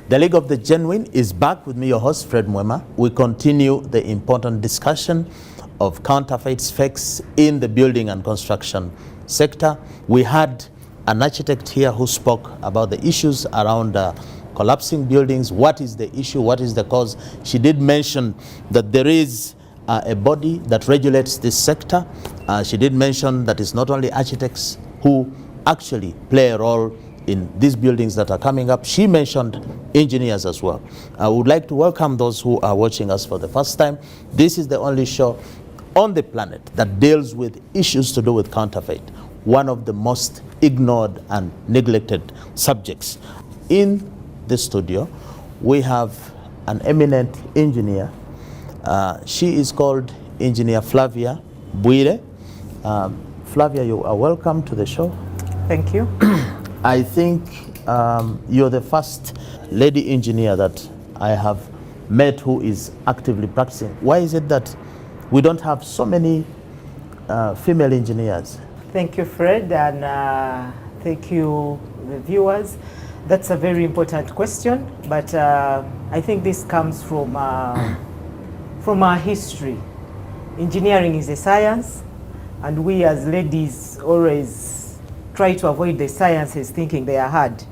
The League of the Genuine is back with me, your host, Fred Mwema. We continue the important discussion of counterfeits, fakes in the building and construction sector. We had an architect here who spoke about the issues around collapsing buildings. What is the issue? What is the cause? She did mention that there is a body that regulates this sector. She did mention that it's not only architects who actually play a role in these buildings that are coming up. She mentioned engineers as well. I would like to welcome those who are watching us for the first time. This is the only show on the planet that deals with issues to do with counterfeit, one of the most ignored and neglected subjects. In the studio, we have an eminent engineer. She is called Engineer Flavia Bwire. Flavia, you are welcome to the show. Thank you. I think you're the first lady engineer that I have met who is actively practicing. Why is it that we don't have so many female engineers? Thank you, Fred, and thank you, the viewers. That's a very important question, but I think this comes from our history. Engineering is a science, and we as ladies always try to avoid the sciences thinking they are hard.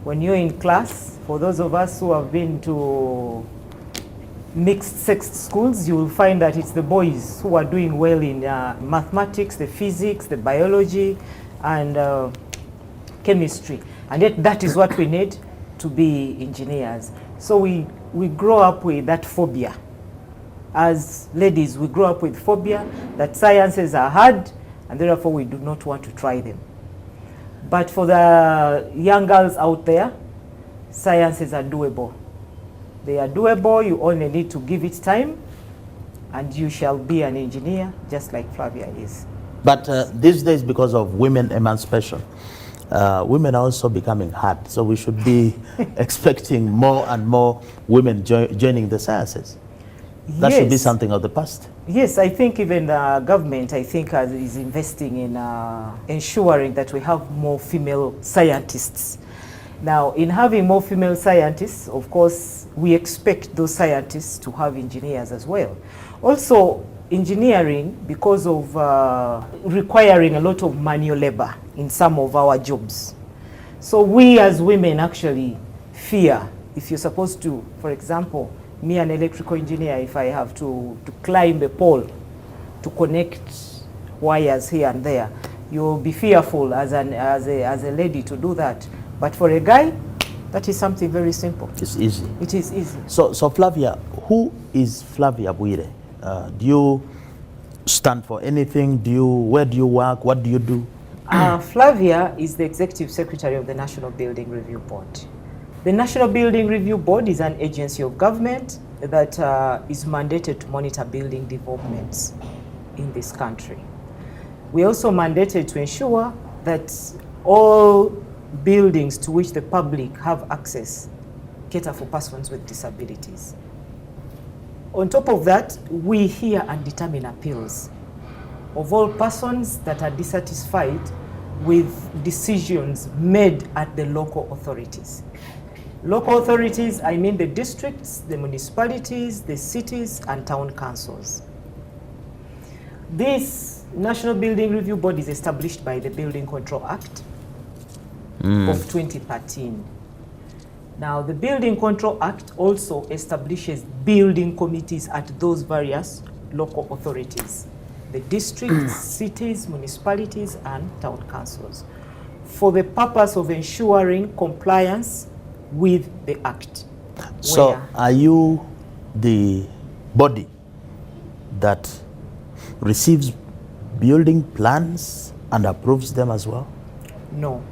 When you're in class, for those of us who have been to mixed sex schools, you will find that it's the boys who are doing well in mathematics, the physics, the biology, and chemistry. And yet that is what we need to be engineers. So we grow up with that phobia. As ladies, we grow up with phobia that sciences are hard, and therefore we do not want to try them. But for the young girls out there, sciences are doable. They are doable. You only need to give it time, and you shall be an engineer, just like Flavia is. But these days, because of women emancipation, women are also becoming hard. So we should be expecting more and more women joining the sciences. That should be something of the past. Yes, I think even the government, is investing in ensuring that we have more female scientists. Now, in having more female scientists, of course, we expect those scientists to have engineers as well. Also, engineering, because of requiring a lot of manual labor in some of our jobs. So we as women actually fear, if you're supposed to, for example, me, an electrical engineer, if I have to climb a pole to connect wires here and there, you'll be fearful as a lady to do that. But for a guy, that is something very simple. It's easy. It is easy. So Flavia, who is Flavia Bwire? Do you stand for anything? Where do you work? What do you do? Flavia is the Executive Secretary of the National Building Review Board. The National Building Review Board is an agency of government that is mandated to monitor building developments in this country. We are also mandated to ensure that all buildings to which the public have access cater for persons with disabilities. On top of that, we hear and determine appeals of all persons that are dissatisfied with decisions made at the local authorities. Local authorities, I mean the districts, the municipalities, the cities, and town councils. This National Building Review Board is established by the Building Control Act of 2013. Now, the Building Control Act also establishes building committees at those various local authorities, the districts, cities, municipalities, and town councils, for the purpose of ensuring compliance with the Act. So are you the body that receives building plans and approves them as well? No.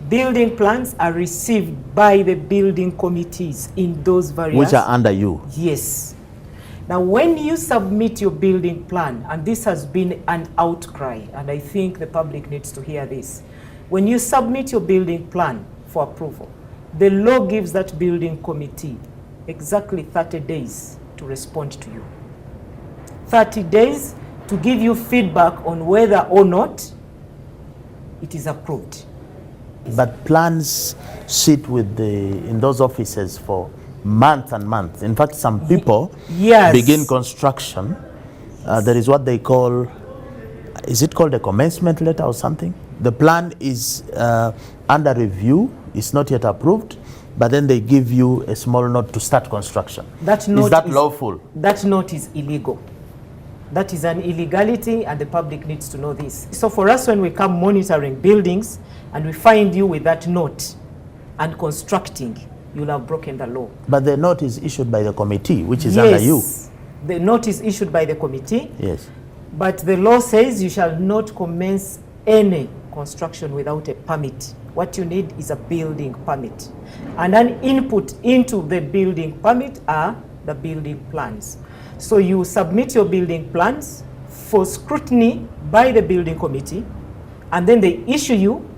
Building plans are received by the building committees in those various... Which are under you? Yes. Now, when you submit your building plan, and this has been an outcry, and I think the public needs to hear this. When you submit your building plan for approval, the law gives that building committee exactly 30 days to respond to you. 30 days to give you feedback on whether or not it is approved. But plans sit in those offices for months and months. In fact, some people begin construction. There is what they call, is it called a commencement letter or something? The plan is under review. It's not yet approved, but then they give you a small note to start construction. Is that lawful? That note is illegal. That is an illegality, and the public needs to know this. So for us, when we come monitoring buildings and we find you with that note and constructing, you'll have broken the law. But the note is issued by the committee, which is under you. The note is issued by the committee. Yes. But the law says you shall not commence any construction without a permit. What you need is a building permit. And an input into the building permit are the building plans. So you submit your building plans for scrutiny by the building committee, and then they issue you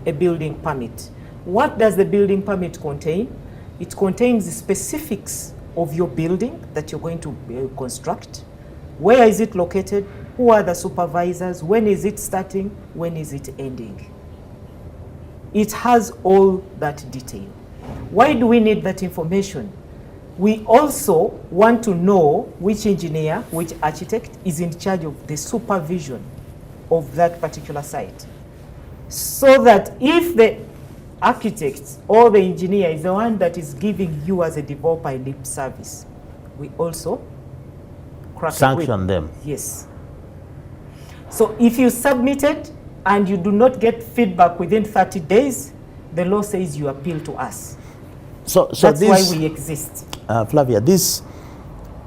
a building permit. What does the building permit contain? It contains the specifics of your building that you're going to construct. Where is it located? Who are the supervisors? When is it starting? When is it ending? It has all that detail. Why do we need that information? We also want to know which engineer, which architect is in charge of the supervision of that particular site. So that if the architect or the engineer is the one that is giving you as a developer a lip service, we also sanction them. Yes. So if you submit it and you do not get feedback within 30 days, the law says you appeal to us. So that's why we exist. Flavia, this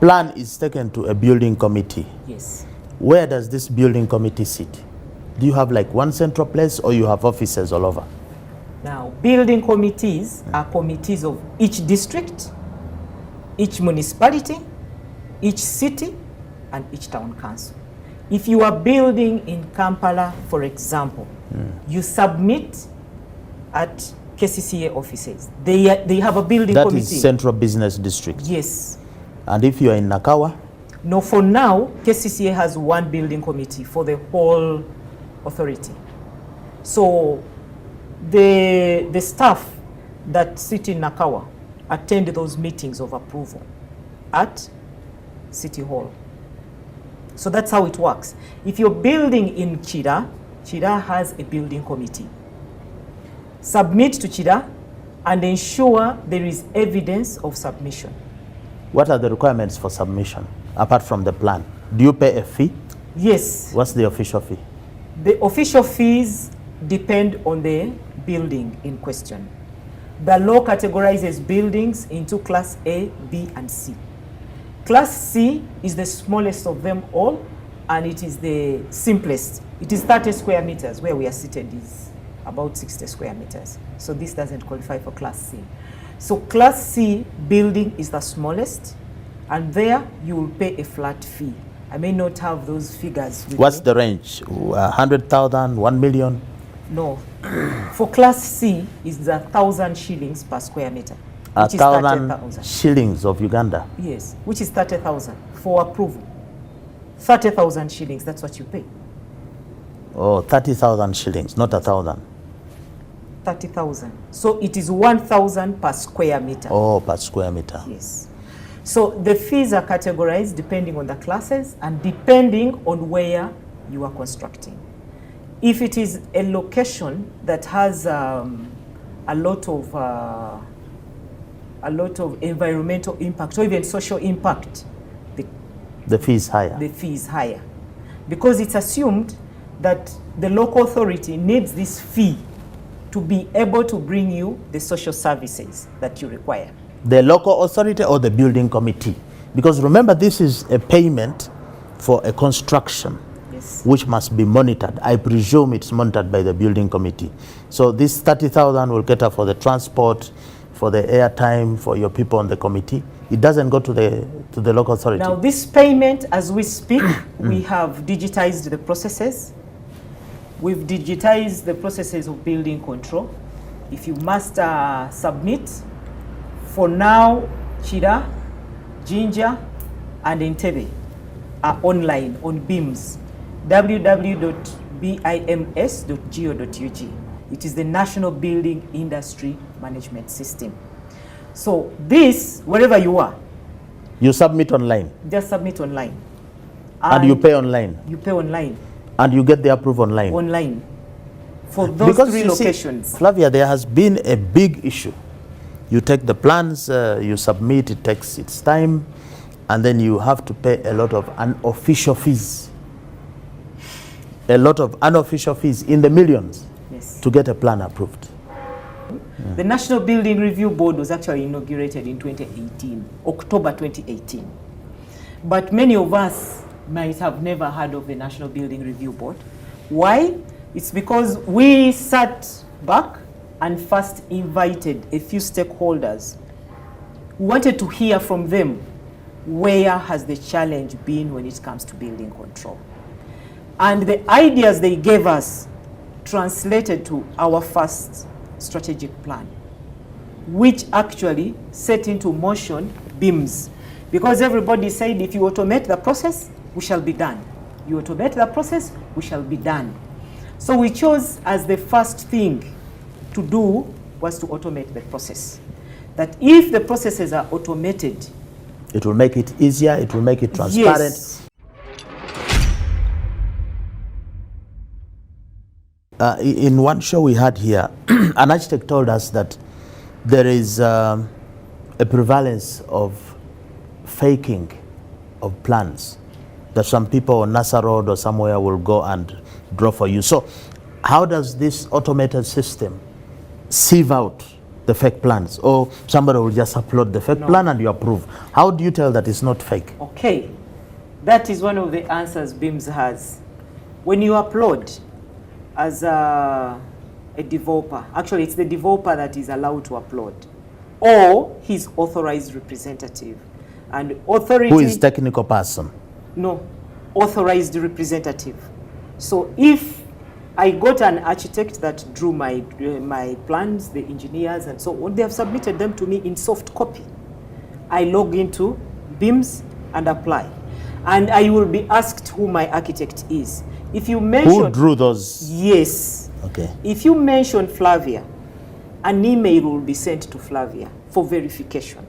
plan is taken to a building committee. Yes. Where does this building committee sit? Do you have like one central place, or you have offices all over? Now, building committees are committees of each district, each municipality, each city, and each town council. If you are building in Kampala, for example, you submit at KCCA offices. They have a building committee. That is Central Business District. Yes. And if you are in Nakawa? No, for now, KCCA has one building committee for the whole authority. So the staff that sit in Nakawa attend those meetings of approval at City Hall. So that's how it works. If you're building in Chida, Chida has a building committee. Submit to Chida and ensure there is evidence of submission. What are the requirements for submission, apart from the plan? Do you pay a fee? Yes. What's the official fee? The official fees depend on the building in question. The law categorizes buildings into Class A, B, and C. Class C is the smallest of them all, and it is the simplest. It is 30 square meters. Where we are seated is about 60 square meters. So this doesn't qualify for Class C. So Class C building is the smallest, and there you will pay a flat fee. I may not have those figures with What's me. the range? 100,000, 1 million? No. For Class C is 1,000 shillings per square meter. 1,000 shillings of Uganda? Yes, which is 30,000 for approval. 30,000 shillings, that's what you pay. Oh, 30,000 shillings, not 1,000. 30,000. So it is 1,000 per square meter. Oh, per square meter. Yes. So the fees are categorized depending on the classes and depending on where you are constructing. If it is a location that has a lot of environmental impact or even social impact, the fee is higher. The fee is higher because it's assumed that the local authority needs this fee to be able to bring you the social services that you require. The local authority or the building committee? Because remember, this is a payment for a construction, yes, which must be monitored. I presume it's monitored by the building committee. So this 30,000 will cater for the transport, for the airtime, for your people on the committee. It doesn't go to the local authority. Now this payment, as we speak, we have digitized the processes. We've digitized the processes of building control. If you must submit, for now, Chida, Jinja, and Entebbe are online on BIMS, www.bims.go.ug. It is the National Building Industry Management System. So this, wherever you are, you submit online. Just submit online. And you pay online. You pay online. And you get the approval online. Online. For those because three locations. See, Flavia, there has been a big issue. You take the plans, you submit, it takes its time, and then you have to pay a lot of unofficial fees. A lot of unofficial fees in the millions, yes, to get a plan approved. The National Building Review Board was actually inaugurated in 2018, October 2018. But many of us might have never heard of the National Building Review Board. Why? It's because we sat back and first invited a few stakeholders. We wanted to hear from them, where has the challenge been when it comes to building control? And the ideas they gave us translated to our first strategic plan, which actually set into motion BIMS. Because everybody said, if you automate the process, we shall be done. You automate the process, we shall be done. So we chose as the first thing to do was to automate the process. That if the processes are automated, it will make it easier, it will make it transparent. Yes. In one show we had here, an architect told us that there is a prevalence of faking of plans, that some people on NASA Road or somewhere will go and draw for you. So how does this automated system sieve out the fake plans? Or somebody will just upload the fake plan and you approve? How do you tell that it's not fake? Okay, that is one of the answers BIMS has. When you upload as a developer, actually it's the developer that is allowed to upload, or his authorized representative. And authority... Who is technical person? No, authorized representative. So if I got an architect that drew my plans, the engineers and so on, they have submitted them to me in soft copy. I log into BIMS and apply. And I will be asked who my architect is. If you mention... Who drew those? Yes. Okay. If you mention Flavia, an email will be sent to Flavia for verification.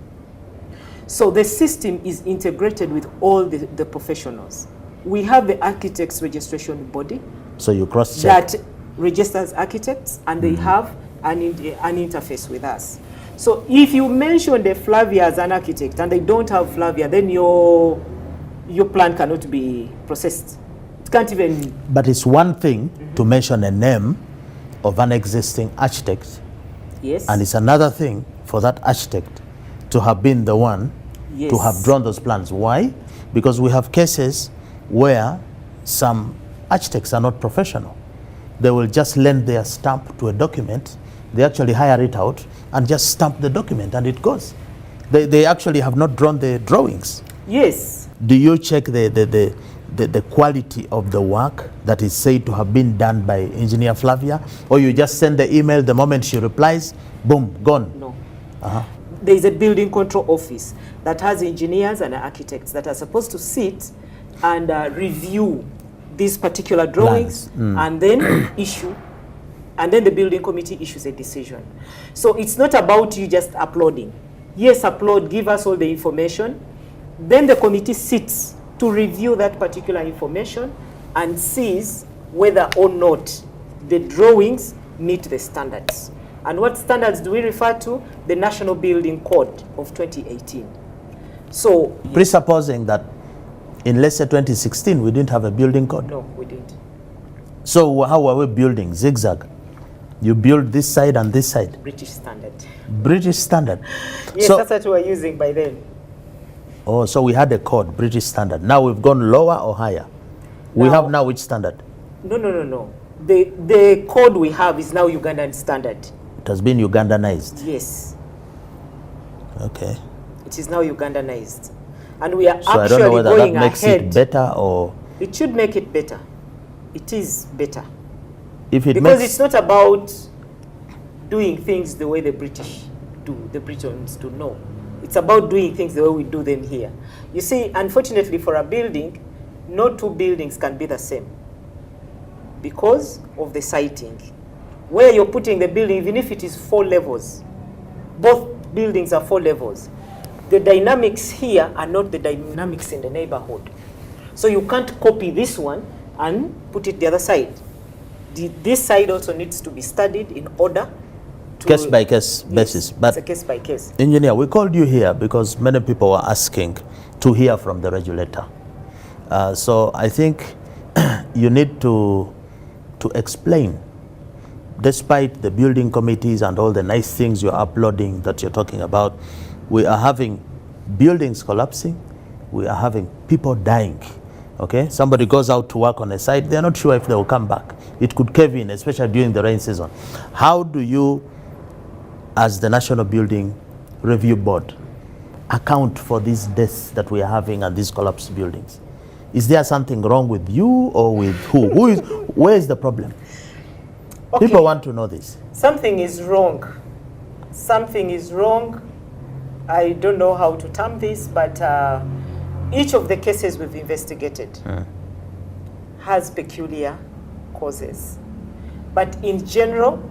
So the system is integrated with all the professionals. We have the architects registration body. So you cross-check. That registers architects, and they have an interface with us. So if you mention the Flavia as an architect and they don't have Flavia, then your plan cannot be processed. It can't even... But it's one thing to mention a name of an existing architect. Yes. And it's another thing for that architect to have been the one to have drawn those plans. Why? Because we have cases where some architects are not professional. They will just lend their stamp to a document. They actually hire it out and just stamp the document and it goes. They actually have not drawn the drawings. Yes. Do you check the quality of the work that is said to have been done by Engineer Flavia? Or you just send the email, the moment she replies, boom, gone? No. There is a building control office that has engineers and architects that are supposed to sit and review these particular drawings and then issue, and then the building committee issues a decision. So it's not about you just uploading. Yes, upload, give us all the information. Then the committee sits to review that particular information and sees whether or not the drawings meet the standards. And what standards do we refer to? The National Building Code of 2018. So, presupposing that in, let's say, 2016, we didn't have a building code. No, we didn't. So how were we building? Zigzag. You build this side and this side. British standard. British standard. Yes, so, that's what we were using by then. Oh, so we had a code, British standard. Now we've gone lower or higher? We have now which standard? No. The code we have is now Ugandan standard. It has been Ugandanized. Yes. Okay. It is now Ugandanized. And we are so actually I don't know whether going that makes ahead. it better or... It should make it better. It is better. If it because makes... it's not about doing things the way the British do, the Britons do. No. It's about doing things the way we do them here. You see, unfortunately for a building, no two buildings can be the same because of the siting. where you're putting the building, even if it is 4 levels, both buildings are 4 levels, the dynamics here are not the dynamics in the neighborhood. So you can't copy this one and put it the other side. This side also needs to be studied in order to... Case by case basis. But it's a case by case. Engineer, we called you here because many people were asking to hear from the regulator. So I think you need to explain, despite the building committees and all the nice things you're uploading that you're talking about, we are having buildings collapsing, we are having people dying. Okay, somebody goes out to work on a site, they're not sure if they will come back. It could cave in, especially during the rain season. How do you, as the National Building Review Board, account for these deaths that we are having and these collapsed buildings? Is there something wrong with you or with who? Where is the problem? Okay. People want to know this. Something is wrong. Something is wrong. I don't know how to term this, but each of the cases we've investigated has peculiar causes. But in general,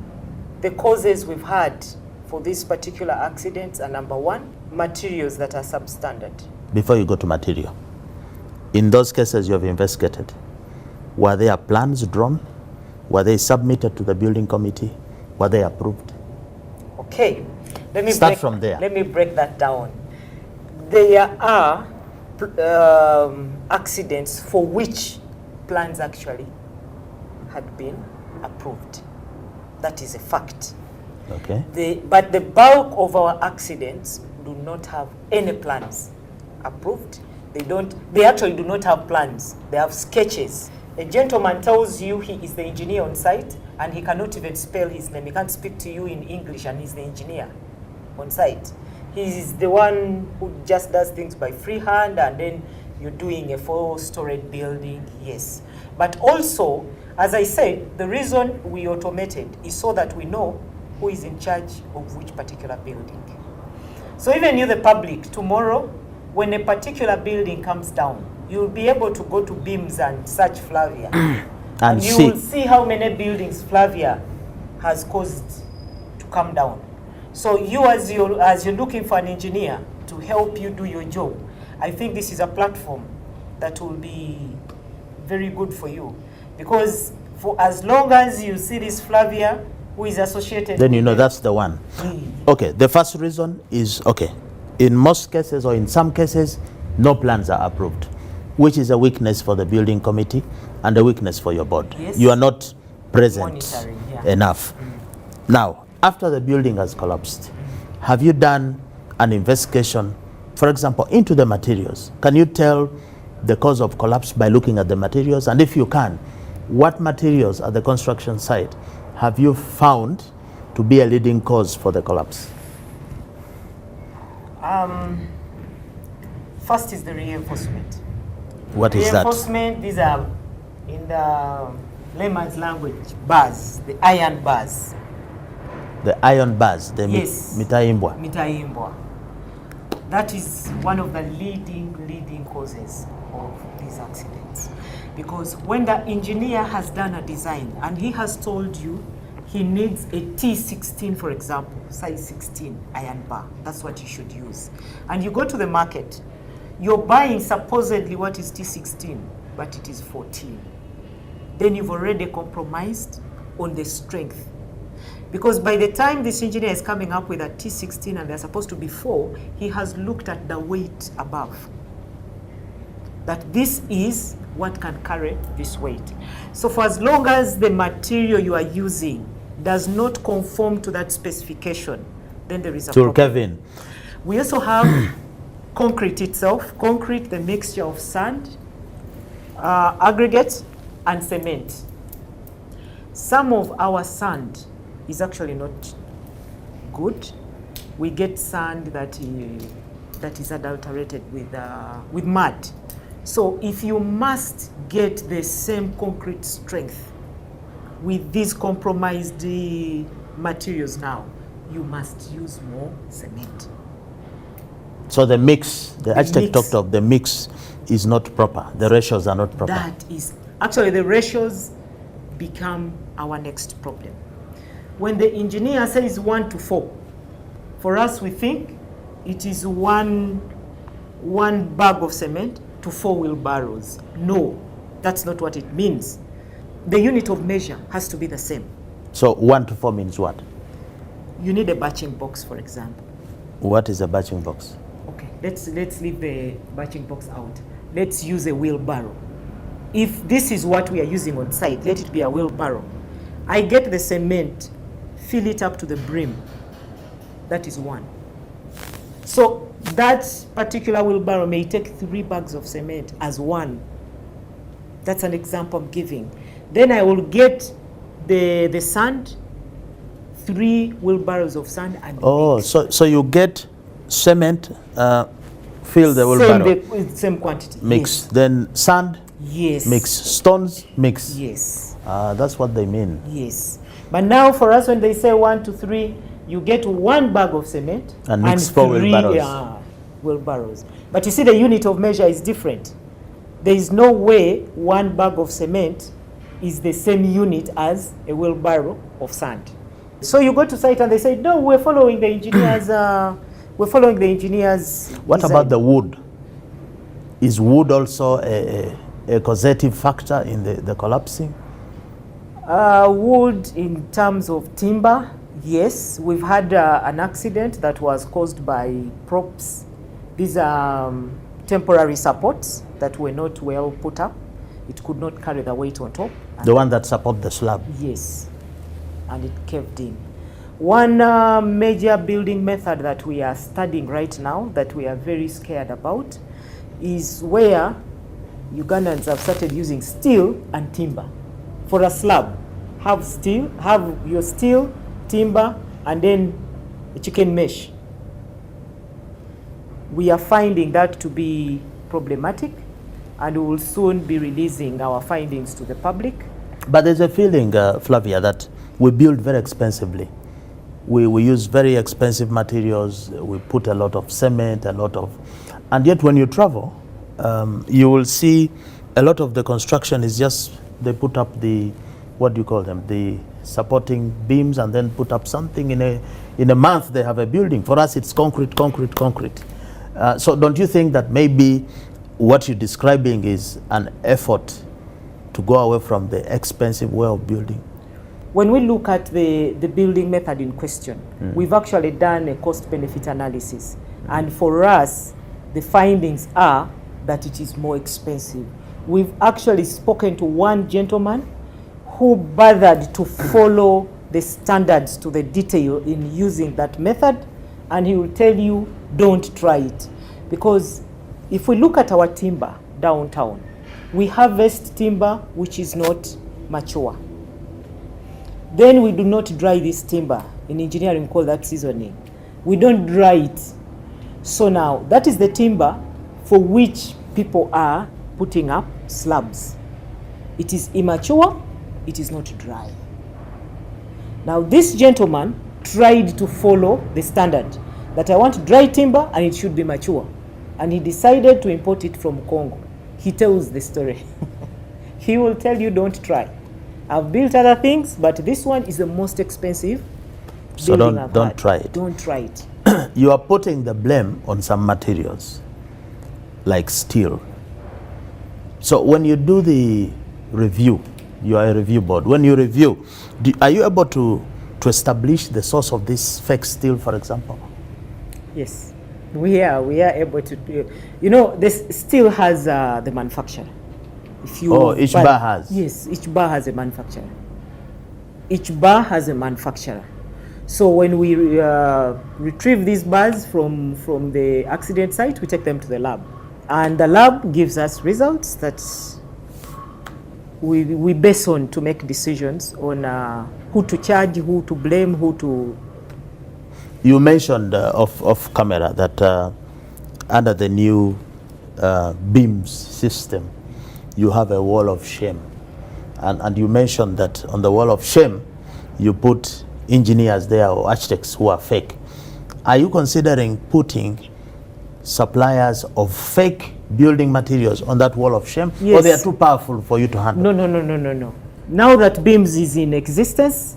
the causes we've had for these particular accidents are, number one, materials that are substandard. Before you go to material, in those cases you have investigated, were there plans drawn? Were they submitted to the building committee? Were they approved? Okay, let me start from there. Let me break that down. There are accidents for which plans actually had been approved. That is a fact. Okay. But the bulk of our accidents do not have any plans approved. They actually do not have plans. They have sketches. A gentleman tells you he is the engineer on site and he cannot even spell his name. He can't speak to you in English and he's the engineer on site. He's the one who just does things by freehand, and then you're doing a 4-story building, yes. But also, as I said, the reason we automated is so that we know who is in charge of which particular building. So even you, the public, tomorrow, when a particular building comes down, you'll be able to go to BIMS and search Flavia. and you will see how many buildings Flavia has caused to come down. So you, as you're looking for an engineer to help you do your job, I think this is a platform that will be very good for you. Because for as long as you see this Flavia, who is associated, then you know that's the one. Okay, the first reason is, okay, in most cases or in some cases, no plans are approved, which is a weakness for the building committee and a weakness for your board. Yes. You are not present monitoring, enough. Now, after the building has collapsed, have you done an investigation, for example, into the materials? Can you tell the cause of collapse by looking at the materials? And if you can, what materials at the construction site have you found to be a leading cause for the collapse? First is the reinforcement. What is that? Reinforcement, these are, in the layman's language, bars, the iron bars. The iron bars, the yes. mitaimbwa. Mitaimbwa. That is one of the leading causes of these accidents. Because when the engineer has done a design and he has told you he needs a T16, for example, size 16 iron bar, that's what you should use. And you go to the market, you're buying supposedly what is T16, but it is 14. Then you've already compromised on the strength. Because by the time this engineer is coming up with a T16 and they're supposed to be 4, he has looked at the weight above. That this is what can carry this weight. So for as long as the material you are using does not conform to that specification, then there is a problem. Kevin. We also have concrete itself. Concrete, the mixture of sand, aggregate, and cement. Some of our sand is actually not good. We get sand that is adulterated with mud. So if you must get the same concrete strength with these compromised materials now, you must use more cement. So the mix, the architect talked of the mix is not proper. The ratios are not proper. That is, actually the ratios become our next problem. when the engineer says 1 to 4, for us we think it is one bag of cement to 4 wheelbarrows. No, that's not what it means. The unit of measure has to be the same. So 1 to 4 means what? You need a batching box, for example. What is a batching box? Okay, let's leave the batching box out. Let's use a wheelbarrow. If this is what we are using on site, let it be a wheelbarrow. I get the cement, fill it up to the brim. That is 1. So that particular wheelbarrow may take 3 bags of cement as 1. That's an example I'm giving. Then I will get the sand, 3 wheelbarrows of sand, and mix. So you get cement, fill the wheelbarrow. Same quantity. Mix. Yes. Then sand. Yes. Mix. Stones. Mix. Yes. That's what they mean. Yes. But now for us, when they say 1 to 3, you get 1 bag of cement and mix 4 wheelbarrows. Wheelbarrows. But you see, the unit of measure is different. There is no way 1 bag of cement is the same unit as a wheelbarrow of sand. So you go to site and they say, no, we're following the engineers. What design. about the wood? Is wood also a causative factor in the collapsing? Wood, in terms of timber, yes. We've had an accident that was caused by props. These are temporary supports that were not well put up. It could not carry the weight on top. The one that support the slab? Yes, and it caved in. One major building method that we are studying right now that we are very scared about is where Ugandans have started using steel and timber for a slab. Have your steel, timber, and then a chicken mesh. We are finding that to be problematic, and we will soon be releasing our findings to the public. But there's a feeling, Flavia, that we build very expensively. We use very expensive materials. We put a lot of cement, and yet when you travel, you will see a lot of the construction is just, they put up the, what do you call them, the supporting beams, and then put up something. In a month they have a building. For us it's concrete. So don't you think that maybe what you're describing is an effort to go away from the expensive way of building? When we look at the building method in question, we've actually done a cost-benefit analysis. And for us, the findings are that it is more expensive. We've actually spoken to one gentleman who bothered to follow the standards to the detail in using that method, and he will tell you, don't try it. Because if we look at our timber downtown, we harvest timber which is not mature. Then we do not dry this timber. In engineering, we call that seasoning. We don't dry it. So now, that is the timber for which people are putting up slabs. It is immature, it is not dry. Now, this gentleman tried to follow the standard that I want dry timber and it should be mature. And he decided to import it from Congo. He tells the story. He will tell you, don't try. I've built other things, but this one is the most expensive. So don't try it. Don't try it. You are putting the blame on some materials, like steel. So when you do the review, you are a review board. When you review, are you able to establish the source of this fake steel, for example? Yes, we are able to do. You know, this steel has the manufacturer. Each bar has? Yes, each bar has a manufacturer. Each bar has a manufacturer. So when we retrieve these bars from the accident site, we take them to the lab. And the lab gives us results that we base on to make decisions on who to charge, who to blame, who to... You mentioned off camera that under the new beams system, you have a wall of shame. And you mentioned that on the wall of shame, you put engineers there or architects who are fake. Are you considering putting suppliers of fake building materials on that wall of shame? Yes. Or they are too powerful for you to handle? No. Now that beams is in existence,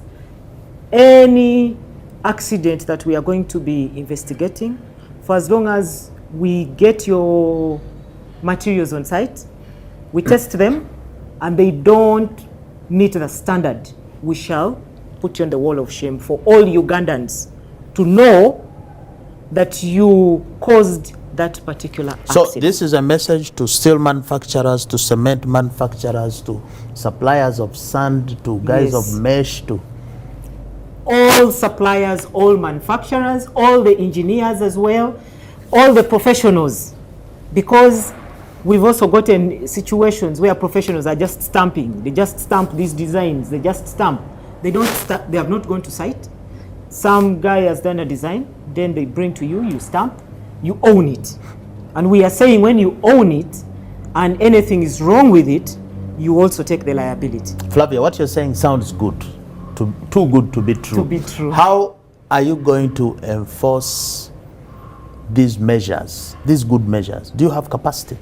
any accident that we are going to be investigating, for as long as we get your materials on site, we test them, and they don't meet the standard, we shall put you on the wall of shame for all Ugandans to know that you caused that particular accident. So this is a message to steel manufacturers, to cement manufacturers, to suppliers of sand, to guys Yes. of mesh, to all suppliers, all manufacturers, all the engineers as well, all the professionals, because we've also gotten situations where professionals are just stamping. They just stamp these designs. They just stamp. They don't. They have not gone to site. Some guy has done a design, then they bring to you. You stamp. You own it, and we are saying when you own it, and anything is wrong with it, you also take the liability. Flavia, what you're saying sounds good, too good to be true. To be true. How are you going to enforce these measures, these good measures? Do you have capacity?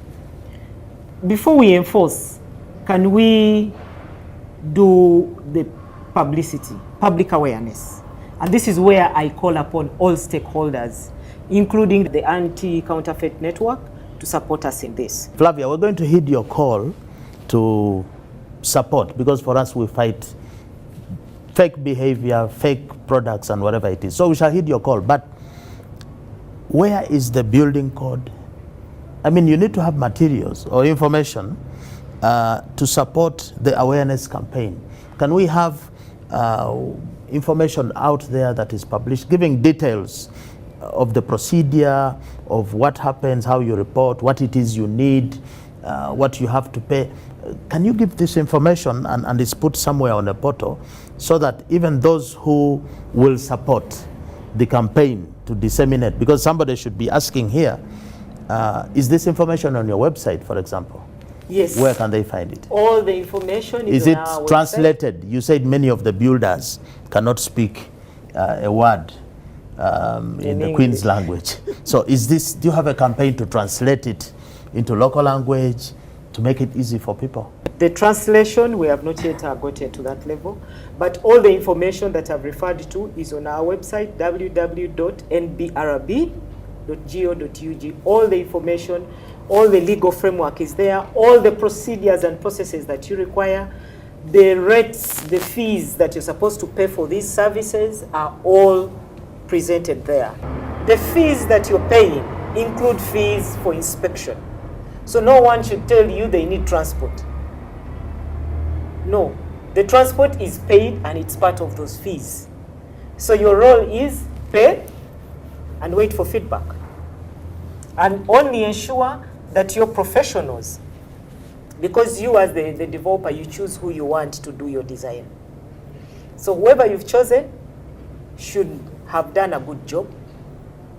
Before we enforce, can we do the publicity, public awareness? And this is where I call upon all stakeholders, including the anti-counterfeit network, to support us in this. Flavia, we're going to heed your call to support, because for us we fight fake behavior, fake products, and whatever it is. So we shall heed your call. But where is the building code? I mean, you need to have materials or information to support the awareness campaign. Can we have information out there that is published, giving details of the procedure, of what happens, how you report, what it is you need, what you have to pay? Can you give this information and it's put somewhere on a portal so that even those who will support the campaign to disseminate, because somebody should be asking here, is this information on your website, for example? Yes. Where can they find it? All the information is it on our translated? You said many of the builders cannot speak a word in the Queen's language. So is this, do you have a campaign to translate it into local language to make it easy for people? The translation, we have not yet gotten to that level, but all the information that I've referred to is on our website, www.nbrb.go.ug. All the information, all the legal framework is there, all the procedures and processes that you require, the rates, the fees that you're supposed to pay for these services are all presented there. The fees that you're paying include fees for inspection. So no one should tell you they need transport. No, the transport is paid and it's part of those fees. So your role is pay and wait for feedback. And only ensure that you're professionals, because you as the developer, you choose who you want to do your design. So whoever you've chosen should have done a good job,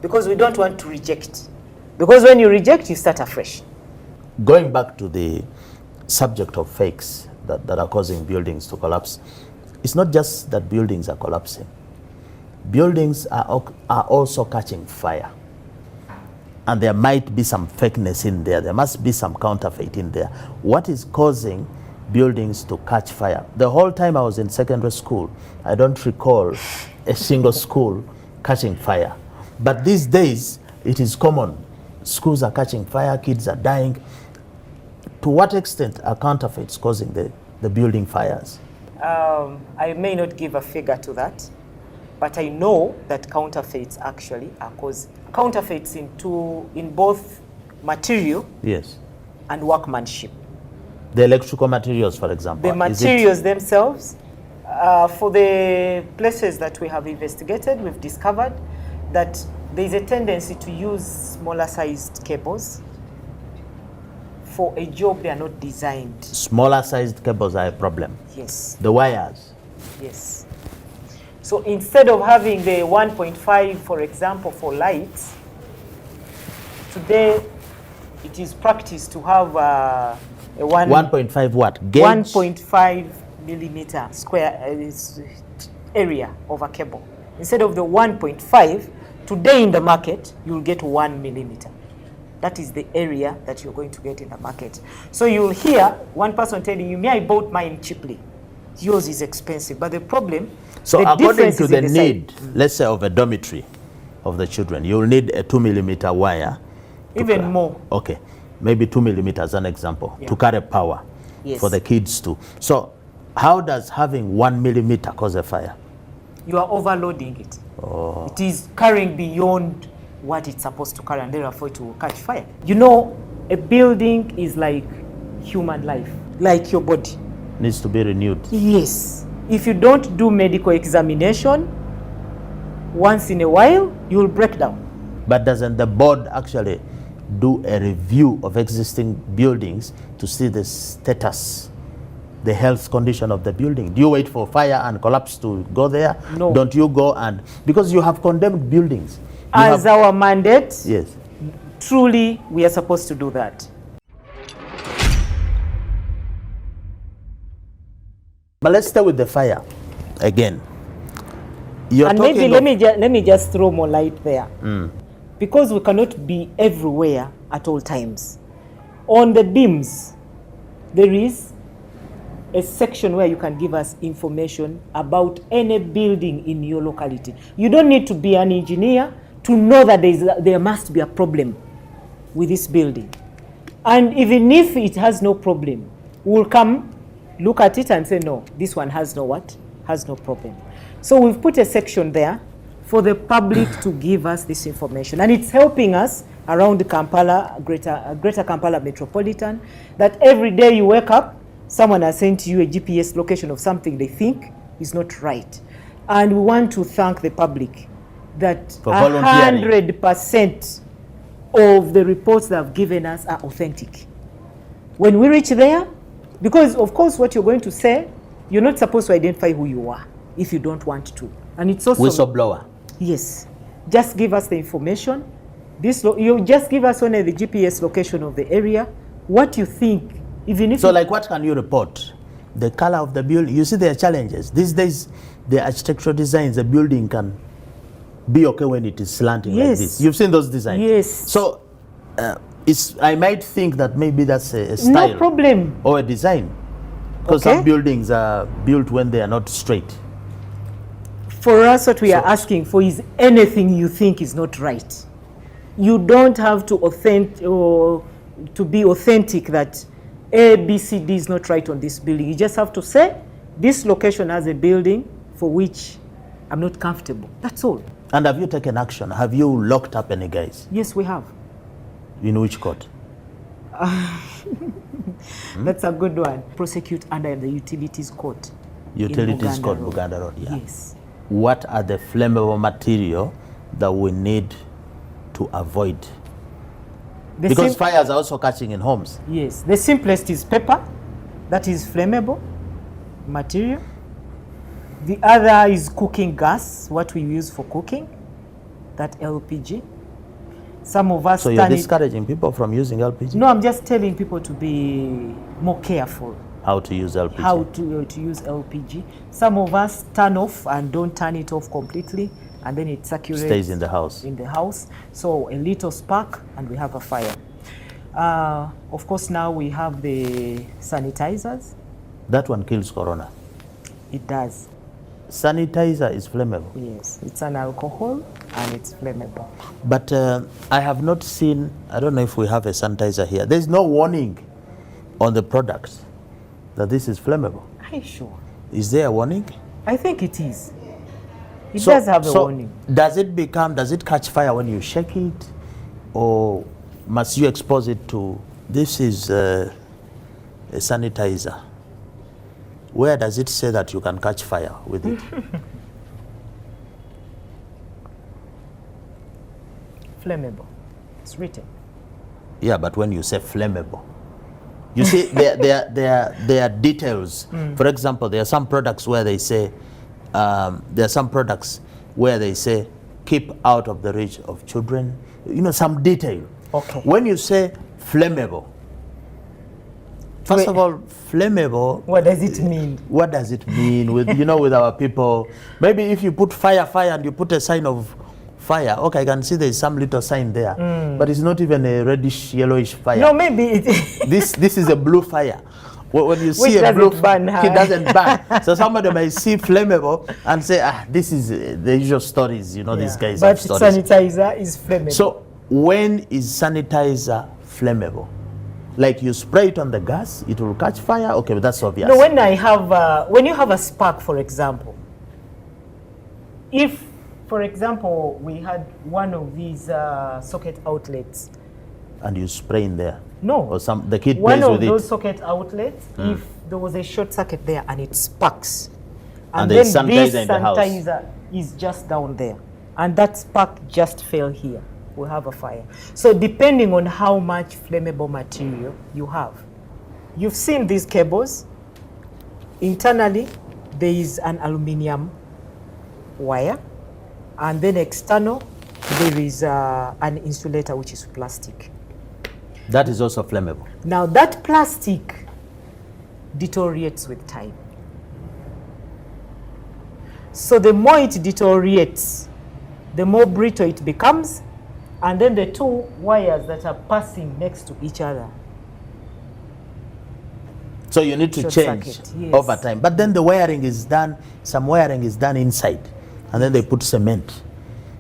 because we don't want to reject. Because when you reject, you start afresh. Going back to the subject of fakes that are causing buildings to collapse, it's not just that buildings are collapsing. Buildings are also catching fire. And there might be some fakeness in there. There must be some counterfeit in there. What is causing buildings to catch fire? The whole time I was in secondary school, I don't recall a single school catching fire. But these days, it is common. Schools are catching fire, kids are dying. To what extent are counterfeits causing the building fires? I may not give a figure to that, but I know that counterfeits actually are causing counterfeits in both material, yes, and workmanship. The electrical materials, for example. The materials themselves, for the places that we have investigated, we've discovered that there's a tendency to use smaller sized cables. For a job, they are not designed. Smaller sized cables are a problem. Yes. The wires. Yes. So instead of having the 1.5, for example, for lights, today it is practice to have a 1.5 what? Gauge? 1.5 millimeter square area of a cable. Instead of the 1.5, today in the market, you'll get 1 millimeter. That is the area that you're going to get in the market. So you'll hear one person telling you, me, I bought mine cheaply. yours is expensive. But the problem, So the according difference to is the in the need, let's say of a dormitory of the children, you'll need a 2mm wire. Even more. Okay, maybe 2mm as an example, Yeah. to carry power Yes. for the kids too. So how does having 1mm cause a fire? You are overloading it. It is carrying beyond what it's supposed to carry, and therefore it will catch fire. You know, a building is like human life, like your body. Needs to be renewed. Yes. If you don't do medical examination once in a while, you will break down. But doesn't the board actually do a review of existing buildings to see the status, the health condition of the building? Do you wait for fire and collapse to go there? No. Don't you go and, because you have condemned buildings. As our mandate, Yes. truly we are supposed to do that. But let's stay with the fire again. You're And talking maybe of, let me just throw more light there. Because we cannot be everywhere at all times. On the beams, there is a section where you can give us information about any building in your locality. You don't need to be an engineer to know that there must be a problem with this building. And even if it has no problem, we'll come, look at it and say, no, this one has no what? Has no problem. So we've put a section there for the public to give us this information. And it's helping us around Kampala, greater Kampala metropolitan, that every day you wake up, someone has sent you a GPS location of something they think is not right. And we want to thank the public that For volunteering. 100% of the reports they have given us are authentic. When we reach there, because of course what you're going to say, you're not supposed to identify who you are if you don't want to. And it's also... whistleblower. Yes. Just give us the information. You just give us only the GPS location of the area, what you think, even if... So like what can you report? The color of the building. You see there are challenges. These days, the architectural designs, the building can be okay when it is slanting like this. You've seen those designs? Yes. So I might think that maybe that's a style. No problem. Or a design. Because some buildings are built when they are not straight. For us, what we are asking for is anything you think is not right. You don't have to be authentic that A, B, C, D is not right on this building. You just have to say, this location has a building for which I'm not comfortable. That's all. And have you taken action? Have you locked up any guys? Yes, we have. In which court? That's a good one. Prosecute under the utilities court. Utilities in court, Road. Buganda Road, yeah. Yes. What are the flammable material that we need to avoid? Because fires are also catching in homes. Yes. The simplest is paper. That is flammable material. The other is cooking gas, what we use for cooking, that LPG. Some of us... So you're discouraging people from using LPG? No, I'm just telling people to be more careful. How to use LPG? How to use LPG. Some of us turn off and don't turn it off completely, and then it circulates. Stays in the house. In the house. So a little spark and we have a fire. Of course, now we have the sanitizers. That one kills corona. It does. Sanitizer is flammable. Yes, it's an alcohol and it's flammable. But I have not seen, I don't know if we have a sanitizer here. There's no warning on the product that this is flammable. Are you sure? Is there a warning? I think it is. It does have a warning. Does it catch fire when you shake it? Or must you expose it to, this is a sanitizer. Where does it say that you can catch fire with it? Flammable. It's written. Yeah, but when you say flammable, you see there are details. For example, there are some products where they say keep out of the reach of children. You know, some detail. Okay. When you say flammable, first of all, flammable. What does it mean? What does it mean with with our people? Maybe if you put fire, and you put a sign of fire, okay, I can see there's some little sign there, but it's not even a reddish, yellowish fire. No, maybe it. This is a blue fire. When you see Which a blue, doesn't burn, it doesn't burn. So somebody may see flammable and say, this is the usual stories, these guys have But stories. sanitizer is flammable. So when is sanitizer flammable? Like you spray it on the gas, it will catch fire? Okay, but that's obvious. No, when you have a spark, for example, if, for example, we had one of these socket outlets. And you spray in there? No. Or the kid one plays with it? One of those socket outlets, if there was a short circuit there and it sparks, and then there's sanitizer this in the house. sanitizer is just down there, and that spark just fell here, we have a fire. So depending on how much flammable material you have. You've seen these cables. Internally, there is an aluminium wire, and then external, there is an insulator, which is plastic. That is also flammable. Now that plastic deteriorates with time. So the more it deteriorates, the more brittle it becomes, and then the two wires that are passing next to each other. So you need to Short change circuit, yes. over time. But then the wiring is done, some wiring is done inside, and then they put cement.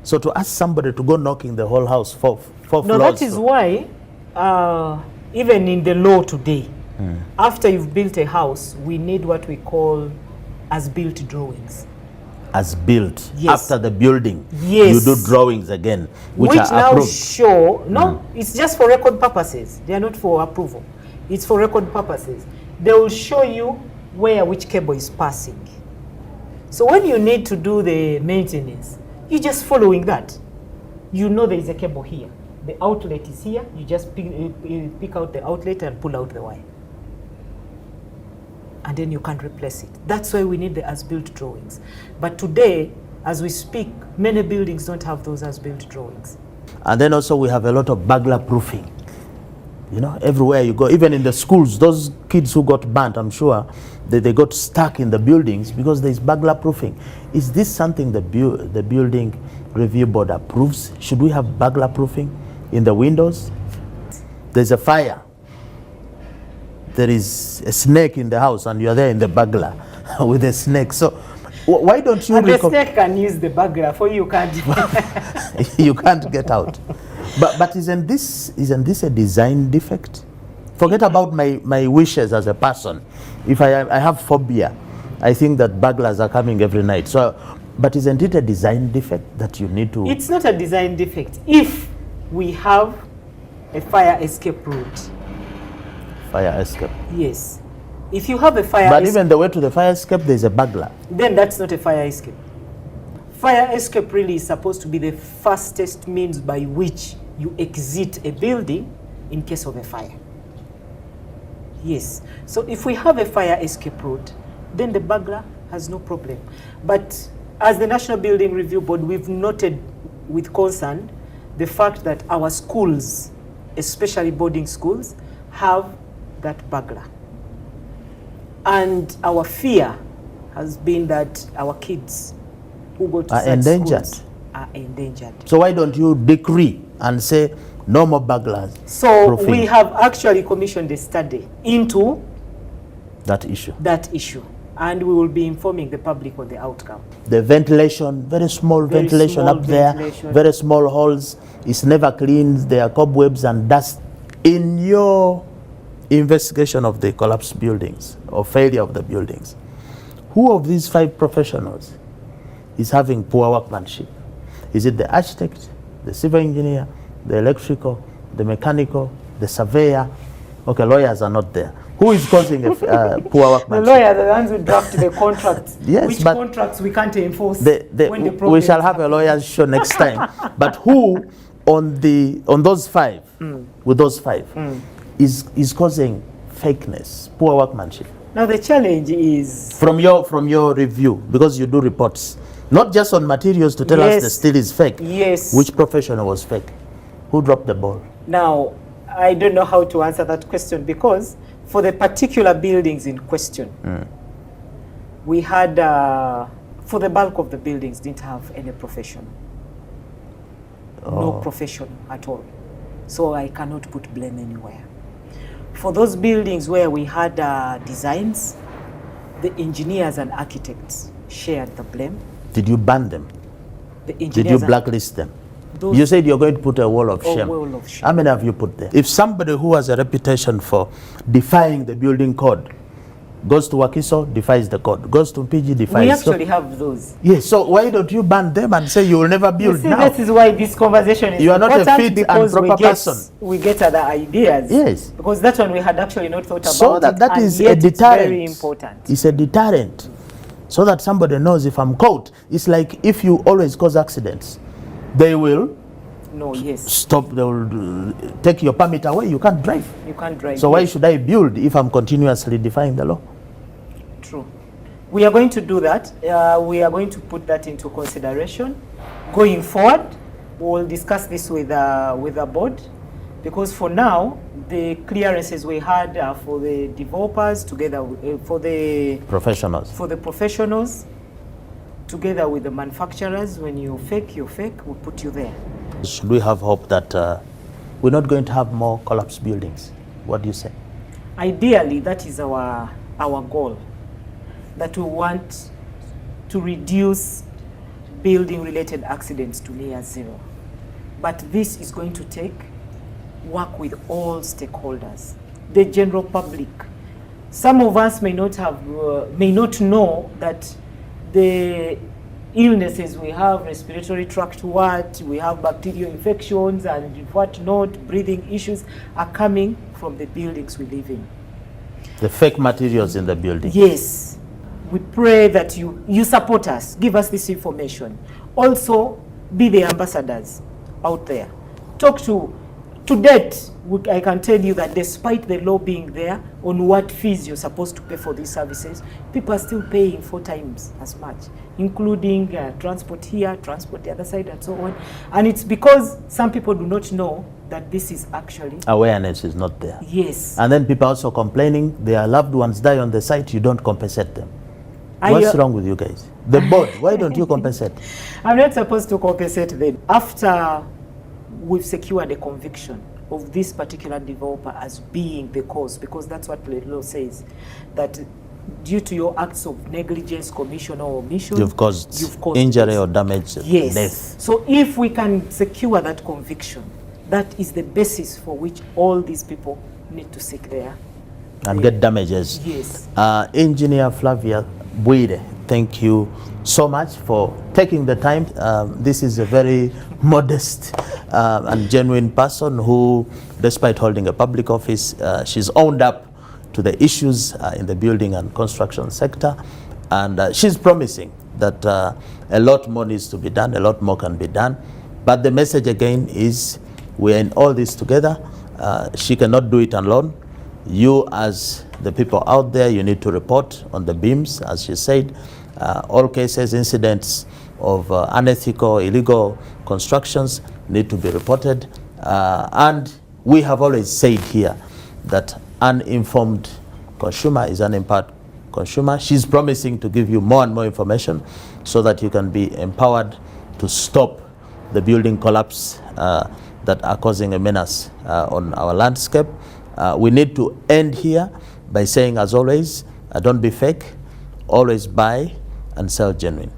So to ask somebody to go knocking the whole house four floors. No, that is why, even in the law today, after you've built a house, we need what we call as-built drawings. As built, Yes. after the building, Yes. you do drawings again, which are now approved. show, no, it's just for record purposes. They are not for approval. It's for record purposes. They will show you which cable is passing. So when you need to do the maintenance, you're just following that. You know there is a cable here. The outlet is here. You just pick out the outlet and pull out the wire. And then you can replace it. That's why we need the as-built drawings. But today, as we speak, many buildings don't have those as-built drawings. And then also we have a lot of burglar proofing. Everywhere you go, even in the schools, those kids who got burnt, I'm sure they got stuck in the buildings because there's burglar proofing. Is this something the Building Review Board approves? Should we have burglar proofing in the windows? There's a fire. There is a snake in the house and you're there in the burglar with a snake. So why don't you... And the snake can use the burglar for you, can't you can't get out. But isn't this a design defect? Forget about my wishes as a person. If I have phobia, I think that burglars are coming every night. So, but isn't it a design defect that you need to... It's not a design defect. If we have a fire escape route. Fire escape. Yes. If you have a fire But even the way to the fire escape, there's a burglar. Then that's not a fire escape. Fire escape really is supposed to be the fastest means by which you exit a building in case of a fire. Yes. So if we have a fire escape route, then the burglar has no problem. But as the National Building Review Board, we've noted with concern the fact that our schools, especially boarding schools, have that burglar. And our fear has been that our kids who go to are such endangered. schools are endangered. So why don't you decree and say no more burglars? So proofing we have actually commissioned a study into that issue. And we will be informing the public on the outcome. The ventilation, very small ventilation up there, very small holes. It's never cleaned. There are cobwebs and dust. In your investigation of the collapsed buildings or failure of the buildings, who of these 5 professionals is having poor workmanship? Is it the architect, the civil engineer, the electrical, the mechanical, the surveyor? Okay, lawyers are not there. Who is causing a poor workmanship? The lawyers are the ones who draft the contracts. Yes, which but contracts we can't enforce. We shall have a lawyer's show next time. But who on those 5, with those 5, is causing fakeness, poor workmanship? Now the challenge is from your review, because you do reports, not just on materials to tell us the steel is fake. Yes. Which professional was fake? Who dropped the ball? Now, I don't know how to answer that question, because for the particular buildings in question, we had, for the bulk of the buildings, didn't have any profession. No profession at all. So I cannot put blame anywhere. For those buildings where we had designs, the engineers and architects shared the blame. Did you ban them? The engineers Did you blacklist them? those You said you're going to put a wall of shame. wall of shame. How many have you put there? If somebody who has a reputation for defying the building code goes to Wakiso, defies the code, goes to PG, defies. We actually have those. Yes, so why don't you ban them and say you will never build You see, now? this is why this conversation is You are not a important, fit and because proper person. we get other ideas. Yes. Because that one we had actually not thought about. So that and is yet a deterrent. It's very important. It's a deterrent. So that somebody knows if I'm caught. It's like if you always cause accidents, they will No, yes. stop, they will take your permit away. You can't drive. You can't drive. So why should I build if I'm continuously defying the law? True. We are going to do that. We are going to put that into consideration. Going forward, we will discuss this with the board, because for now, the clearances we had for the developers together with, for the professionals, together with the manufacturers. When you fake, we put you there. Should we have hope that we're not going to have more collapsed buildings? What do you say? Ideally, that is our goal, that we want to reduce building-related accidents to near zero. But this is going to take work with all stakeholders, the general public. Some of us may not know that the illnesses we have, respiratory tract we have bacterial infections and whatnot, breathing issues, are coming from the buildings we live in. The fake materials in the building. Yes. We pray that you support us, give us this information. Also, be the ambassadors out there. Talk to date, I can tell you that despite the law being there on what fees you're supposed to pay for these services, people are still paying 4 times as much, including transport here, transport the other side, and so on. And it's because some people do not know that this is actually... Awareness is not there. Yes. And then people are also complaining their loved ones die on the site, you don't compensate them. What's wrong with you guys? The board, why don't you compensate? I'm not supposed to compensate them. After we've secured a conviction of this particular developer as being the cause, because that's what the law says, that due to your acts of negligence, commission or omission, you've caused injury this. Or damage, yes. Death. So if we can secure that conviction, that is the basis for which all these people need to seek their... And get damages. Yes. Engineer Flavia Bwire, thank you so much for taking the time. This is a very modest and genuine person who, despite holding a public office, she's owned up to the issues in the building and construction sector. And she's promising that a lot more needs to be done, a lot more can be done. But the message again is we're in all this together. She cannot do it alone. You as the people out there, you need to report on the beams, as she said. All cases, incidents of unethical, illegal constructions need to be reported. And we have always said here that uninformed consumer is an empowered consumer. She's promising to give you more and more information so that you can be empowered to stop the building collapse that are causing a menace on our landscape. We need to end here by saying, as always, don't be fake, always buy and sell genuine.